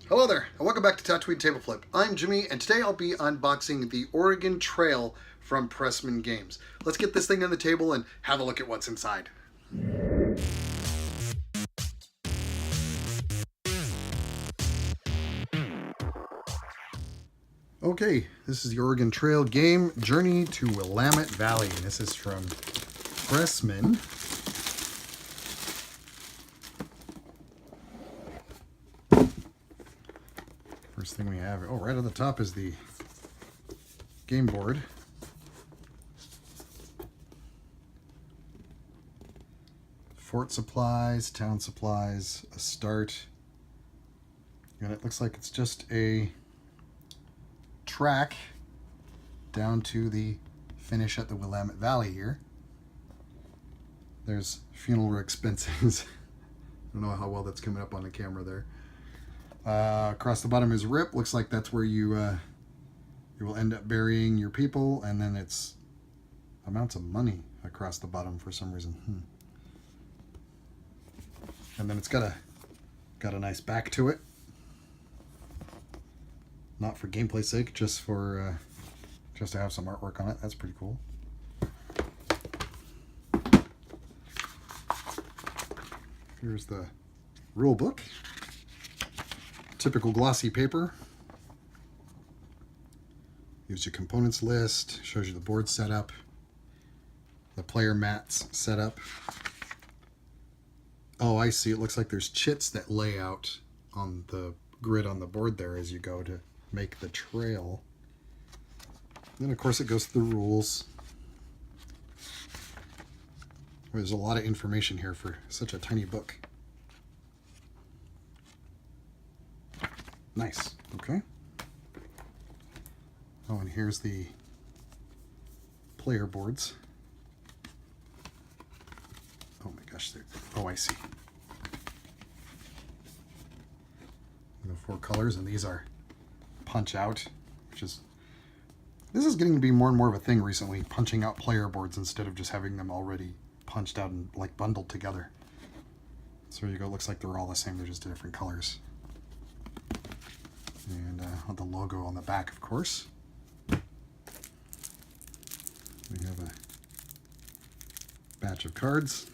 Hello there, and welcome back to Tatooine Tableflip. I'm Jimmie, and today I'll be unboxing the Oregon Trail from Pressman Games. Let's get this thing on the table and have a look at what's inside. Okay, this is the Oregon Trail game, Journey to Willamette Valley. This is from Pressman. First thing we have, oh, right on the top is the game board. Fort supplies, town supplies, a start. And it looks like it's just a track down to the finish at the Willamette Valley here. There's funeral expenses. I don't know how well that's coming up on the camera there. Across the bottom is RIP. Looks like that's where you will end up burying your people, and then it's amounts of money across the bottom for some reason. And then it's got a nice back to it. Not for gameplay's sake, just for just to have some artwork on it. That's pretty cool. Here's the rule book. Typical glossy paper. Gives you components list, shows you the board setup, the player mats setup. Oh, I see. It looks like there's chits that lay out on the grid on the board there as you go to make the trail. Then, of course, it goes through the rules. There's a lot of information here for such a tiny book. Nice. Okay. Oh, and here's the player boards. Oh my gosh, oh, I see. The 4 colors, and these are punch out, this is getting to be more and more of a thing recently, punching out player boards instead of just having them already punched out and like bundled together. So there you go. It looks like they're all the same, they're just different colors. And the logo on the back, of course. We have a batch of cards.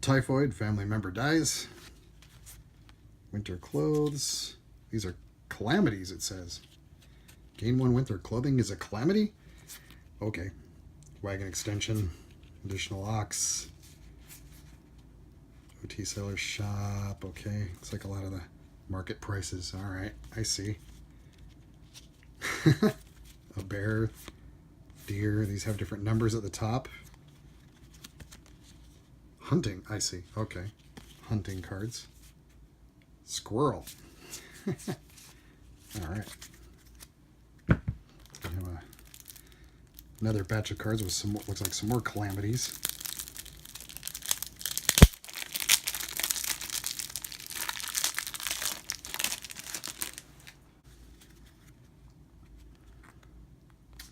Typhoid, family member dies. Winter clothes. These are calamities, it says. Gain 1 winter clothing is a calamity? Okay. Wagon extension. Additional ox. OT seller shop. Okay. Looks like a lot of the market prices. Alright, I see. A bear. Deer. These have different numbers at the top. Hunting, I see. Okay. Hunting cards. Squirrel. Alright. We have another batch of cards with some, looks like some more calamities.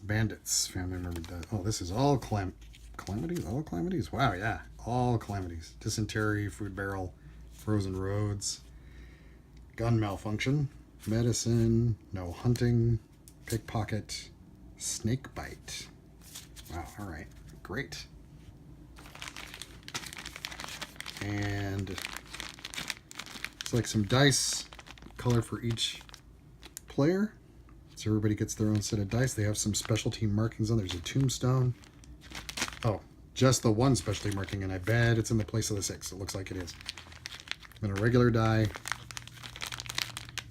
Bandits, family member death. Oh, this is all calamities? All calamities? Wow, yeah. All calamities. Dysentery, food barrel, frozen roads, gun malfunction, medicine, no hunting, pickpocket, snake bite. Wow, alright. Great. And it's like some dice, color for each player. So everybody gets their own set of dice. They have some specialty markings on. There's a tombstone. Oh, just the one specialty marking, and I bet it's in the place of the 6. It looks like it is. And a regular die.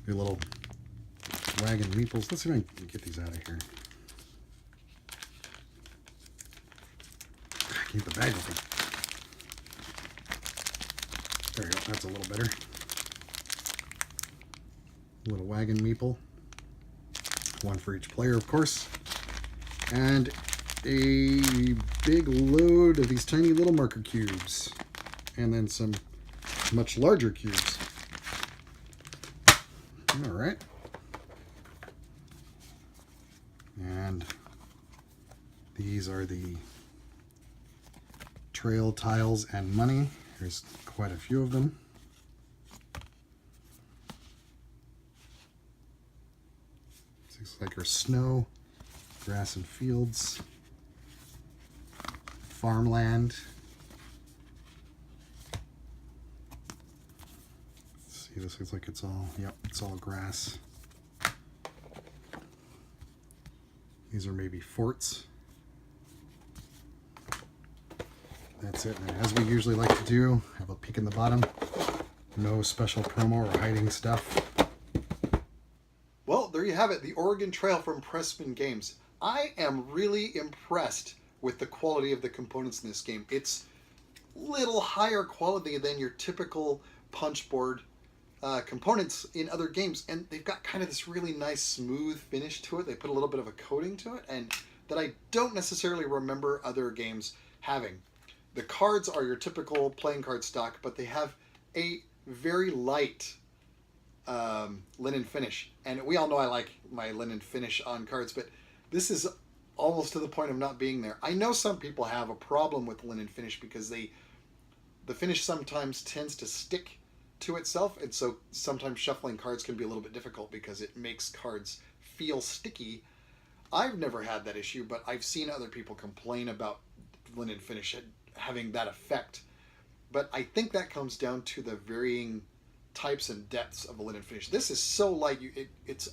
Your little wagon meeples. Let's see if I can get these out of here. Keep the bag open. There you go. That's a little better. A little wagon meeple. 1 for each player, of course. And a big load of these tiny little marker cubes. And then some much larger cubes. Alright. And these are the Trail, tiles, and money. There's quite a few of them. This looks like our snow, grass and fields, farmland. Let's see, this looks like it's all, yep, it's all grass. These are maybe forts. That's it. And as we usually like to do, have a peek in the bottom. No special promo or hiding stuff. Well, there you have it. The Oregon Trail from Pressman Games. I am really impressed with the quality of the components in this game. It's a little higher quality than your typical punchboard components in other games, and they've got kind of this really nice smooth finish to it. They put a little bit of a coating to it, and that I don't necessarily remember other games having. The cards are your typical playing card stock, but they have a very light linen finish, and we all know I like my linen finish on cards, but this is almost to the point of not being there. I know some people have a problem with linen finish because the finish sometimes tends to stick to itself, and so sometimes shuffling cards can be a little bit difficult because it makes cards feel sticky. I've never had that issue, but I've seen other people complain about linen finish having that effect. But I think that comes down to the varying types and depths of the linen finish. This is so light, it's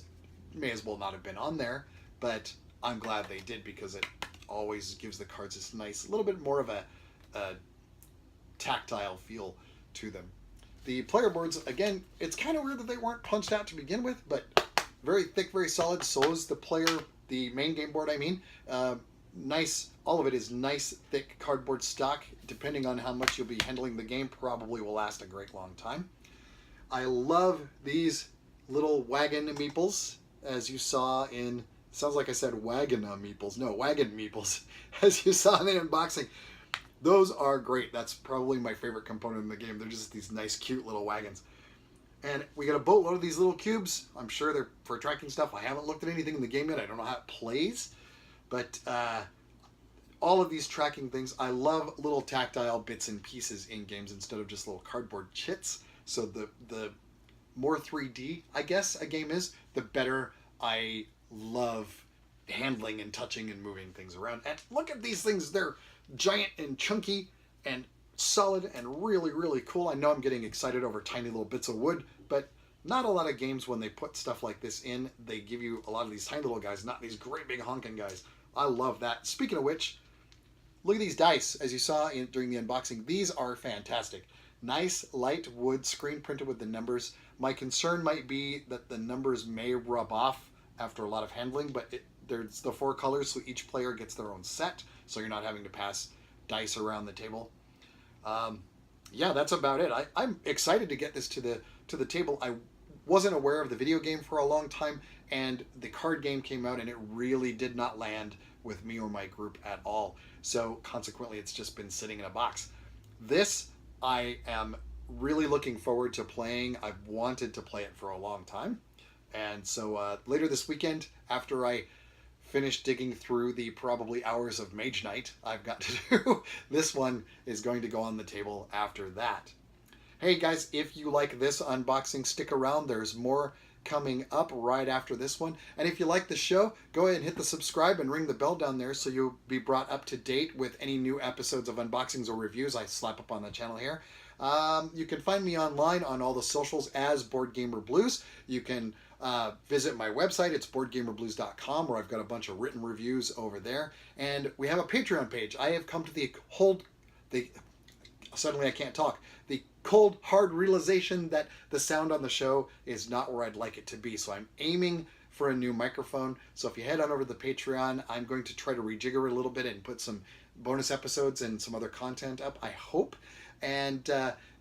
may as well not have been on there, but I'm glad they did because it always gives the cards this nice, a little bit more of a tactile feel to them. The player boards, again, it's kind of weird that they weren't punched out to begin with, but very thick, very solid. So is the main game board, I mean. Nice, all of it is nice, thick cardboard stock. Depending on how much you'll be handling the game, probably will last a great long time. I love these little wagon meeples, as you saw in, sounds like I said wagon meeples. No, wagon meeples, as you saw in the unboxing. Those are great. That's probably my favorite component in the game. They're just these nice, cute little wagons. And we got a boatload of these little cubes. I'm sure they're for tracking stuff. I haven't looked at anything in the game yet. I don't know how it plays. But all of these tracking things, I love little tactile bits and pieces in games instead of just little cardboard chits. So the more 3D, I guess, a game is, the better I love handling and touching and moving things around. And look at these things. They're giant and chunky and solid and really, really cool. I know I'm getting excited over tiny little bits of wood, but not a lot of games when they put stuff like this in, they give you a lot of these tiny little guys, not these great big honking guys. I love that. Speaking of which, look at these dice, as you saw during the unboxing. These are fantastic. Nice, light wood, screen printed with the numbers. My concern might be that the numbers may rub off after a lot of handling, but there's the 4 colors, so each player gets their own set, so you're not having to pass dice around the table. Yeah, that's about it. I'm excited to get this to the table. I wasn't aware of the video game for a long time, and the card game came out, and it really did not land with me or my group at all. So consequently, it's just been sitting in a box. This, I am really looking forward to playing. I've wanted to play it for a long time. And so later this weekend, after I finish digging through the probably hours of Mage Night I've got to do, this one is going to go on the table after that. Hey guys, if you like this unboxing, stick around. There's more coming up right after this one. And if you like the show, go ahead and hit the subscribe and ring the bell down there so you'll be brought up to date with any new episodes of unboxings or reviews I slap up on the channel here. You can find me online on all the socials as Board Gamer Blues. You can visit my website. It's boardgamerblues.com, where I've got a bunch of written reviews over there. And we have a Patreon page. I have come to the suddenly I can't talk. The cold, hard realization that the sound on the show is not where I'd like it to be. So I'm aiming for a new microphone. So if you head on over to the Patreon, I'm going to try to rejigger it a little bit and put some bonus episodes and some other content up, I hope. And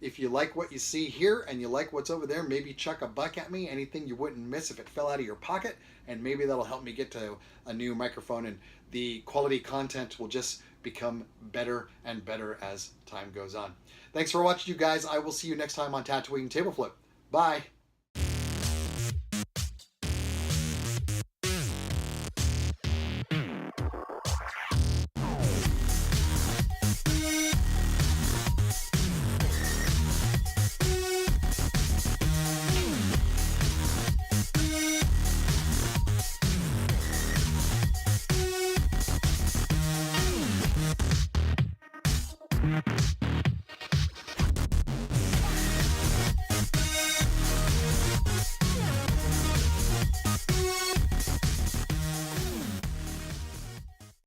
if you like what you see here and you like what's over there, maybe chuck a buck at me, anything you wouldn't miss if it fell out of your pocket, and maybe that'll help me get to a new microphone, and the quality content will just become better and better as time goes on. Thanks for watching, you guys. I will see you next time on Tatooine Tableflip. Bye. bye.